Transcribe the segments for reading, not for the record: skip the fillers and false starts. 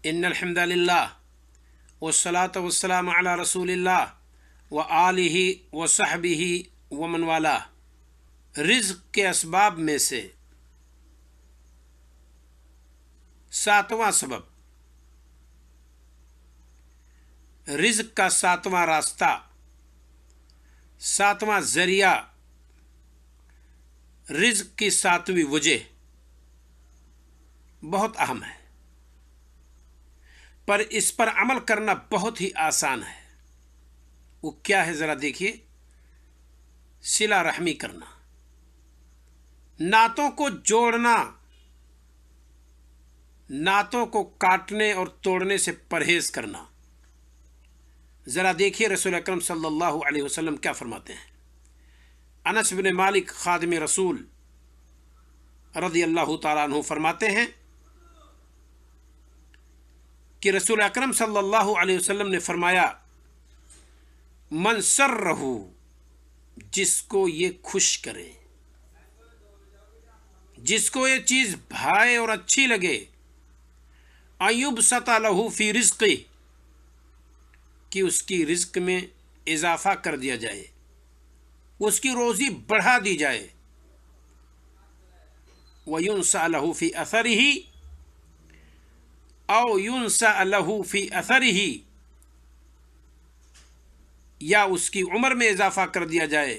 इन अल्हम्दुलिल्लाह वस्सलातु वस्सलामु अला रसूलिल्लाह व आलिहि व सहबिहि व मन वाला। रिज़्क़ के असबाब में से सातवां सबब, रिज़्क़ का सातवां रास्ता, सातवां जरिया, रिज़्क़ की सातवीं वजह बहुत अहम है, पर इस पर अमल करना बहुत ही आसान है। वो क्या है ज़रा देखिए, सिला रहमी करना, नातों को जोड़ना, नातों को काटने और तोड़ने से परहेज करना। ज़रा देखिए रसूल अकरम सल्लल्लाहु अलैहि वसल्लम क्या फरमाते हैं। अनस बिन मालिक खादिम रसूल रज़ियल्लाहु ताला अन्हु फरमाते हैं कि रसूल अकरम सल्लल्लाहु अलैहि वसल्लम ने फरमाया, मन सर्रहु, जिसको ये खुश करे, जिसको ये चीज़ भाए और अच्छी लगे, अयुबसता लहू फी रिज़्क़ी, कि उसकी रिज़्क़ में इजाफ़ा कर दिया जाए, उसकी रोज़ी बढ़ा दी जाए, वयुनसा लहू फी अथरिही औ युनसा लहू फी अथरिही, या उसकी उम्र में इजाफ़ा कर दिया जाए,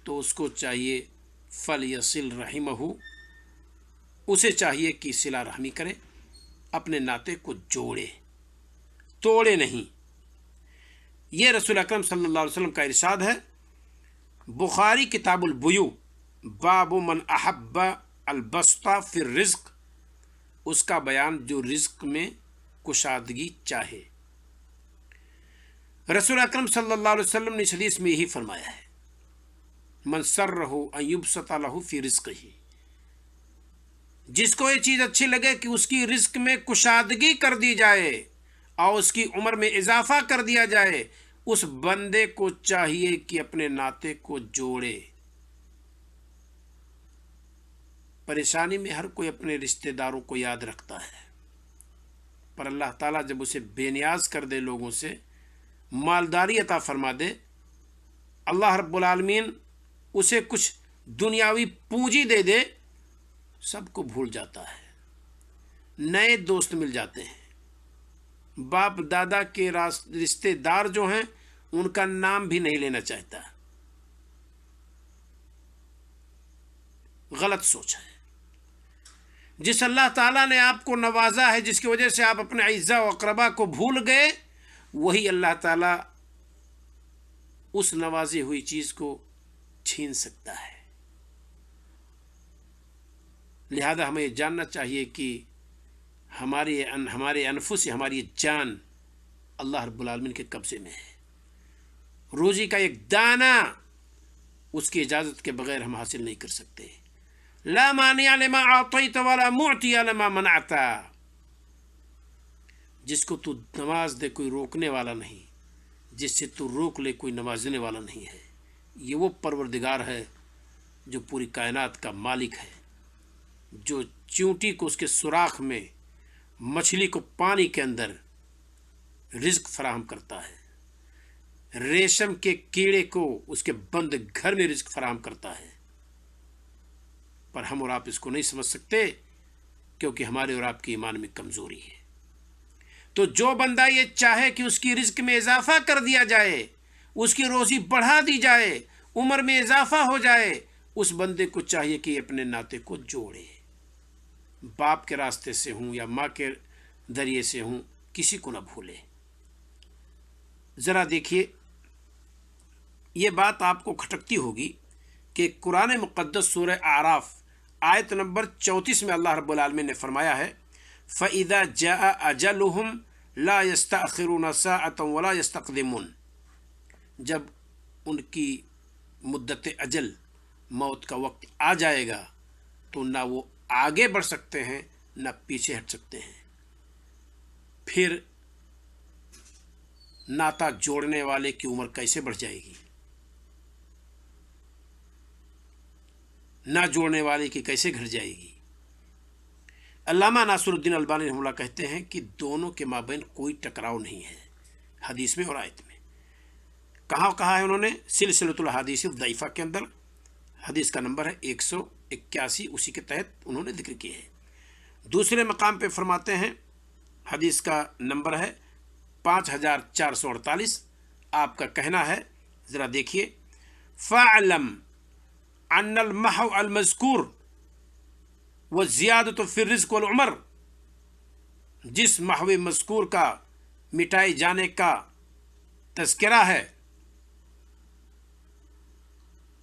तो उसको चाहिए फल यसिल रहिमहू, उसे चाहिए कि सिला रहमी करे, अपने नाते को जोड़े, तोड़े नहीं। ये रसूल अकरम सल्लल्लाहु अलैहि वसल्लम का इरशाद है। बुखारी किताबुल बुयू, बाबु मन अहब्बा अलबस्ता फिर रिज़्क़, उसका बयान जो रिज़्क़ में कुशादगी चाहे। रसूल अकरम सल्लल्लाहु अलैहि वसल्लम ने इस हदीस में यही फरमाया है, मन सर्रहु अन युबसता लहू फी रिज़्क़िही, जिसको ये चीज़ अच्छी लगे कि उसकी रिज़्क़ में कुशादगी कर दी जाए और उसकी उम्र में इजाफ़ा कर दिया जाए, उस बंदे को चाहिए कि अपने नाते को जोड़े। परेशानी में हर कोई अपने रिश्तेदारों को याद रखता है, पर अल्लाह ताला जब उसे बेनियाज कर दे, लोगों से मालदारी अता फरमा दे, अल्लाह रब्बुल आलमीन उसे कुछ दुनियावी पूंजी दे दे, सबको भूल जाता है, नए दोस्त मिल जाते हैं, बाप दादा के रिश्तेदार जो हैं उनका नाम भी नहीं लेना चाहता। गलत सोच है। जिस अल्लाह ताला ने आपको नवाजा है, जिसकी वजह से आप अपने इज़्ज़ा व अक़रबा को भूल गए, वही अल्लाह ताला उस नवाजी हुई चीज़ को छीन सकता है। लिहाजा हमें ये जानना चाहिए कि हमारे अनफुस, हमारी जान अल्लाह रब्बुल आलमीन के कब्ज़े में है। रोज़ी का एक दाना उसकी इजाज़त के बगैर हम हासिल नहीं कर सकते। ला मानिया लिमा आतैत वला मुअतिया लिमा मनअता, जिसको तू नवाज दे कोई रोकने वाला नहीं, जिससे तू रोक ले कोई नवाजने वाला नहीं है। ये वो परवरदिगार है जो पूरी कायनात का मालिक है, जो चींटी को उसके सुराख में, मछली को पानी के अंदर रिज़्क़ फराहम करता है, रेशम के कीड़े को उसके बंद घर में रिज़्क़ फराहम करता है। पर हम और आप इसको नहीं समझ सकते, क्योंकि हमारे और आपके ईमान में कमज़ोरी है। तो जो बंदा ये चाहे कि उसकी रिज़्क़ में इजाफ़ा कर दिया जाए, उसकी रोज़ी बढ़ा दी जाए, उम्र में इजाफ़ा हो जाए, उस बंदे को चाहिए कि अपने नाते को जोड़े। बाप के रास्ते से हूँ या माँ के ज़रिए से हूँ, किसी को ना भूले। ज़रा देखिए, ये बात आपको खटकती होगी कि कुरान मुक़द्दस सूरह आराफ आयत नंबर 34 में अल्लाह रब्बुल आलमीन ने फरमाया है, फ़इज़ा जाअ अजलुहुम ला यस्तअख़िरून साअतन वला यस्तक़दिमून, जब उनकी मुद्दत अजल, मौत का वक्त आ जाएगा, तो ना वो आगे बढ़ सकते हैं ना पीछे हट सकते हैं। फिर नाता जोड़ने वाले की उम्र कैसे बढ़ जाएगी, ना जोड़ने वाले की कैसे घट जाएगी। علامہ ناصرالدین البانی رحمہ اللہ کہتے ہیں کہ دونوں کے مابین کوئی ٹکراؤ نہیں ہے حدیث میں اور آیت میں۔ کہاں کہا ہے انہوں نے؟ سلسلۃ الحادیث الضعیفہ کے اندر، حدیث کا نمبر ہے 181، اسی کے تحت انہوں نے ذکر کیا ہے۔ دوسرے مقام پہ فرماتے ہیں، حدیث کا نمبر ہے 5448، آپ کا کہنا ہے، ذرا دیکھیے، فَاعْلَمْ أَنَّ الْمَحْوَ الْمَذْكُورُ وَالزِّيَادَةُ فِي الرِّزْقِ وَالْعُمَرِ، جس محو مذکور کا مٹائے جانے کا تذکرہ ہے،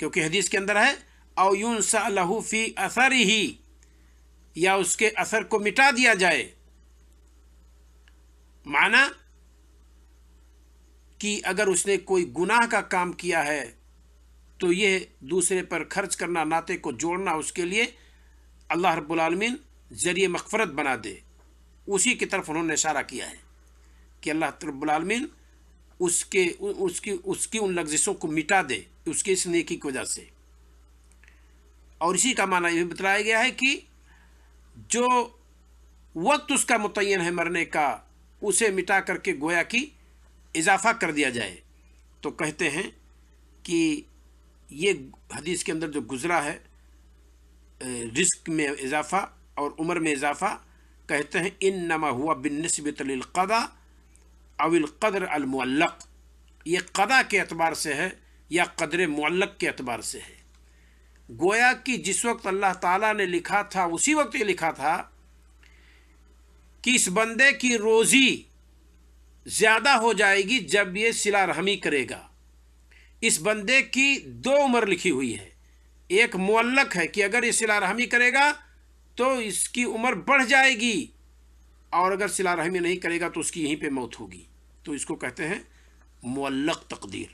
کیونکہ حدیث کے اندر ہے او يُنْسَأَ لَهُ فِي أَثَرِهِ، یا اس کے اثر کو مٹا دیا جائے، معنی کہ اگر اس نے کوئی گناہ کا کام کیا ہے تو یہ دوسرے پر خرچ کرنا، ناطے کو جوڑنا، اس کے لیے اللہ رب العالمین ذریعہ مغفرت بنا دے، اسی کی طرف انہوں نے اشارہ کیا ہے کہ اللہ رب العالمین اس کی ان لغزشوں کو مٹا دے اس کی اس نیکی کی وجہ سے۔ اور اسی کا معنی یہ بتلایا گیا ہے کہ جو وقت اس کا متعین ہے مرنے کا، اسے مٹا کر کے گویا کی اضافہ کر دیا جائے۔ تو کہتے ہیں کہ یہ حدیث کے اندر جو گزرا ہے رزق میں اضافہ اور عمر میں اضافہ، کہتے ہیں انما ہوا بالنسبۃ للقضاء او القدر المعلق، یہ قضا کے اعتبار سے ہے یا قدر معلق کے اعتبار سے ہے۔ گویا کہ جس وقت اللہ تعالیٰ نے لکھا تھا اسی وقت یہ لکھا تھا کہ اس بندے کی روزی زیادہ ہو جائے گی جب یہ صلہ رحمی کرے گا۔ اس بندے کی دو عمر لکھی ہوئی ہے، ایک معلق ہے کہ اگر یہ صلہ رحمی کرے گا تو اس کی عمر بڑھ جائے گی، اور اگر صلہ رحمی نہیں کرے گا تو اس کی یہیں پہ موت ہوگی، تو اس کو کہتے ہیں معلق تقدیر۔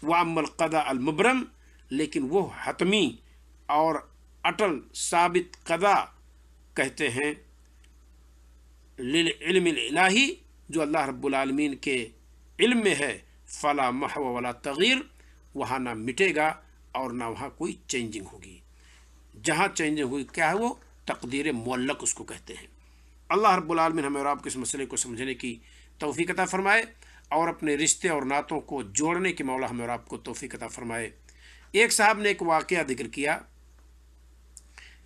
وَأَمَّا الْقَضَاءُ الْمُبْرَمُ، لیکن وہ حتمی اور اٹل ثابت قضا کہتے ہیں للعلم الہی، جو اللہ رب العالمین کے علم میں ہے، فلا محو ولا تغیر، وہاں نہ مٹے گا اور نہ وہاں کوئی چینجنگ ہوگی۔ جہاں چینجنگ ہوئی کیا ہے؟ وہ تقدیر معلق اس کو کہتے ہیں۔ اللہ رب العالمین ہمیں اور آپ کو اس مسئلے کو سمجھنے کی توفیق عطا فرمائے، اور اپنے رشتے اور نعتوں کو جوڑنے کے مولا ہمیں اور آپ کو توفیق عطا فرمائے۔ ایک صاحب نے ایک واقعہ ذکر کیا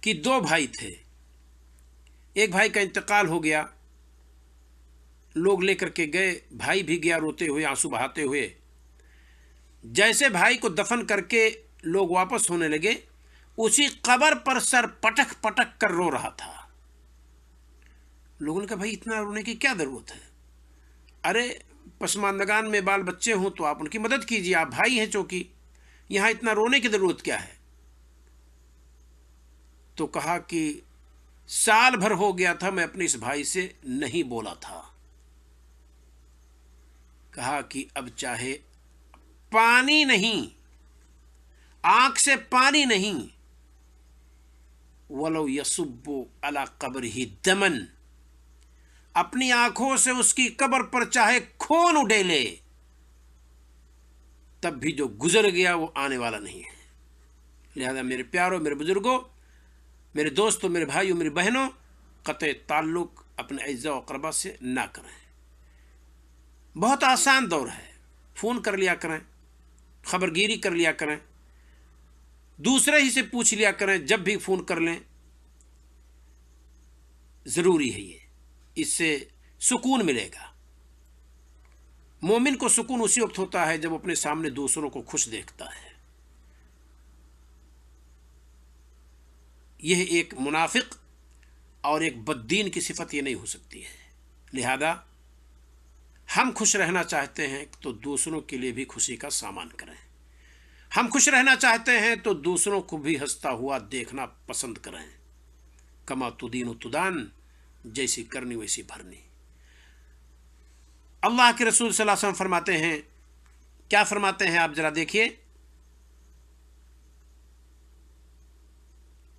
کہ دو بھائی تھے، ایک بھائی کا انتقال ہو گیا، لوگ لے کر کے گئے، بھائی بھی گیا روتے ہوئے، آنسو بہاتے ہوئے۔ جیسے بھائی کو دفن کر کے لوگ واپس ہونے لگے، اسی قبر پر سر پٹک پٹک کر رو رہا تھا۔ لوگوں نے کہا بھائی اتنا رونے کی کیا ضرورت ہے؟ ارے پسماندگان میں بال بچے ہوں تو آپ ان کی مدد کیجیے، آپ بھائی ہیں چونکہ، یہاں اتنا رونے کی ضرورت کیا ہے؟ تو کہا کہ سال بھر ہو گیا تھا میں اپنے اس بھائی سے نہیں بولا تھا۔ کہا کہ اب چاہے پانی نہیں، آنکھ سے پانی نہیں، وَلَوْ يَصُبُّ عَلَى قَبْرِهِ دَمًا، اپنی آنکھوں سے اس کی قبر پر چاہے خون اڈیلے، تب بھی جو گزر گیا وہ آنے والا نہیں ہے۔ لہذا میرے پیاروں، میرے بزرگوں، میرے دوستوں، میرے بھائیوں، میری بہنوں، قطع تعلق اپنے اعزاء و اقربا سے نہ کریں۔ بہت آسان دور ہے، فون کر لیا کریں، خبر گیری کر لیا کریں، دوسرے ہی سے پوچھ لیا کریں، جب بھی فون کر لیں، ضروری ہے یہ، اس سے سکون ملے گا۔ مومن کو سکون اسی وقت ہوتا ہے جب اپنے سامنے دوسروں کو خوش دیکھتا ہے۔ یہ ایک منافق اور ایک بددین کی صفت یہ نہیں ہو سکتی ہے۔ لہذا ہم خوش رہنا چاہتے ہیں تو دوسروں کے لیے بھی خوشی کا سامان کریں، ہم خوش رہنا چاہتے ہیں تو دوسروں کو بھی ہنستا ہوا دیکھنا پسند کریں۔ کما تدین تدان، جیسی کرنی ویسی بھرنی۔ اللہ کے رسول صلی اللہ علیہ وسلم فرماتے ہیں، کیا فرماتے ہیں آپ ذرا دیکھیے،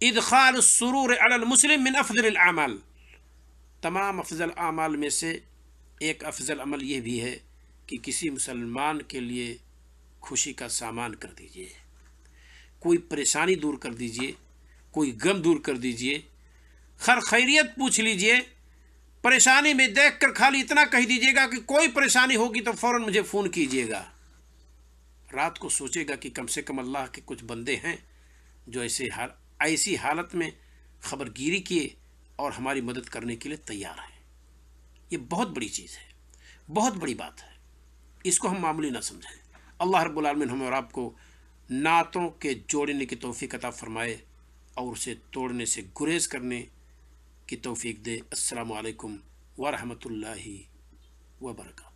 ادخال السرور علی المسلم من افضل الاعمال، تمام افضل اعمال میں سے ایک افضل عمل یہ بھی ہے کہ کسی مسلمان کے لیے خوشی کا سامان کر دیجئے، کوئی پریشانی دور کر دیجئے، کوئی غم دور کر دیجئے، खैर खैरियत पूछ लीजिए, परेशानी में देख कर खाली इतना कह दीजिएगा कि कोई परेशानी होगी तो फ़ौरन मुझे फ़ोन कीजिएगा। रात को सोचेगा कि कम से कम अल्लाह के कुछ बंदे हैं जो ऐसी हालत में खबरगिरी किए और हमारी मदद करने के लिए तैयार हैं। ये बहुत बड़ी चीज़ है, बहुत बड़ी बात है, इसको हम मामूली ना समझें। अल्लाह रब्बुल आलमीन हमें और आपको नातों के जोड़ने की तौफीक अता फरमाए और उसे तोड़ने से गुरेज करने की तौफीक दे। अस्सलामु अलैकुम व रहमतुल्लाहि व बरकातहू।